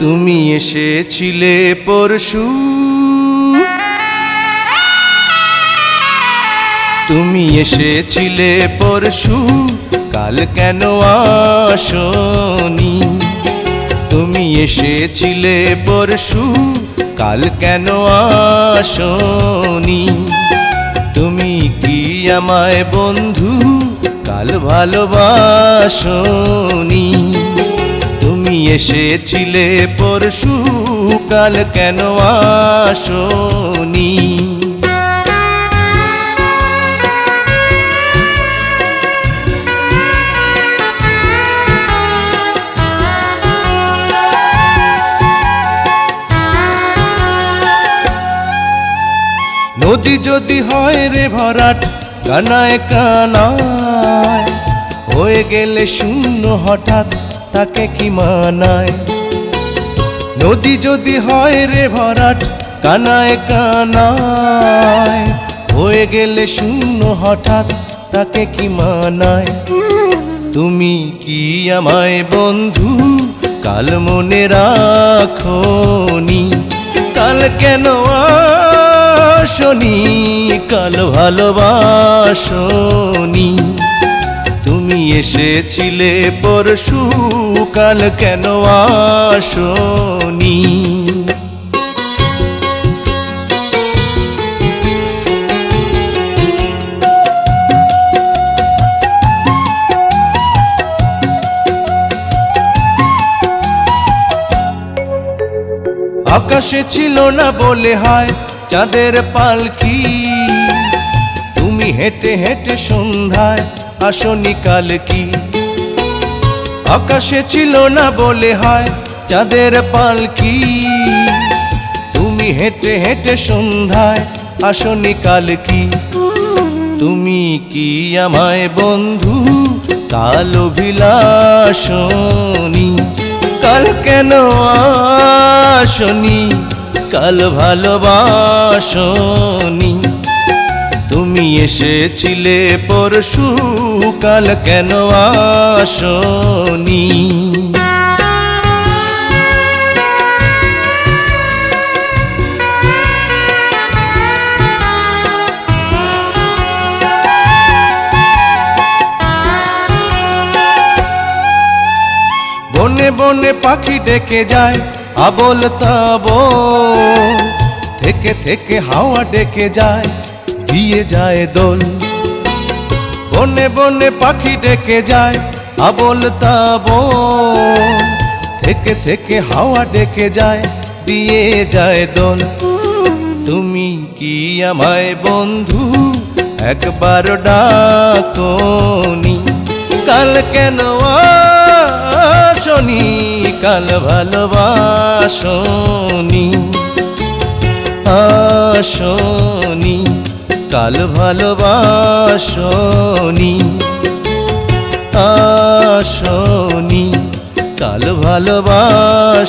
তুমি এসেছিলে পরশু, তুমি এসেছিলে পরশু, কাল কেন আসনি? তুমি এসেছিলে পরশু, কাল কেন আসনি? তুমি কি আমায় বন্ধু কাল ভালোবাসনি? তুমি এসেছিলে পরশু, কাল কেন আসনি? নদী যদি হয় রে ভরাট, কানায় কানায় হয়ে গেলে শূন্য হঠাৎ, তাকে কি মানায়? নদী যদি হয় রে ভরাট, কানায় কানায় হয়ে গেলে শূন্য হঠাৎ, তাকে কি মানায়? তুমি কি আমায় বন্ধু কাল মনে রাখনি? কাল কেন আসনি? কাল ভালোবাসনি? তুমি এসেছিলে পরশু, কাল কেন আসনি? আকাশে ছিল না বলে হয় চাঁদের পালকি, তুমি হেঁটে হেঁটে সন্ধ্যায় আসনি কাল কি? আকাশে ছিল না বলে হয় চাঁদের পালকি, তুমি হেঁটে হেঁটে সন্ধ্যায় আসনি কাল কি? তুমি কি আমায় বন্ধু কাল অভিলাষনি? কাল কেন আসনি? কাল ভালোবাসনি? তুমি এসেছিলে পরশু, কাল কেন আসনি? বনে বনে পাখি ডেকে যায় আবোল তাবোল, থেকে থেকে হাওয়া ডেকে যায় দিয়ে যায় দোল। বনে বনে পাখি ডেকে যায় আবোল তাবোল, থেকে থেকে হাওয়া ডেকে যায় দিয়ে যায় দোল। তুমি কি আমায় বন্ধু একবার ডাকনি? কাল কেন আসনি? কাল ভালোবাসনি? আসনি? কাল ভালোবাসনি? আসনি? কাল ভালোবাসনি?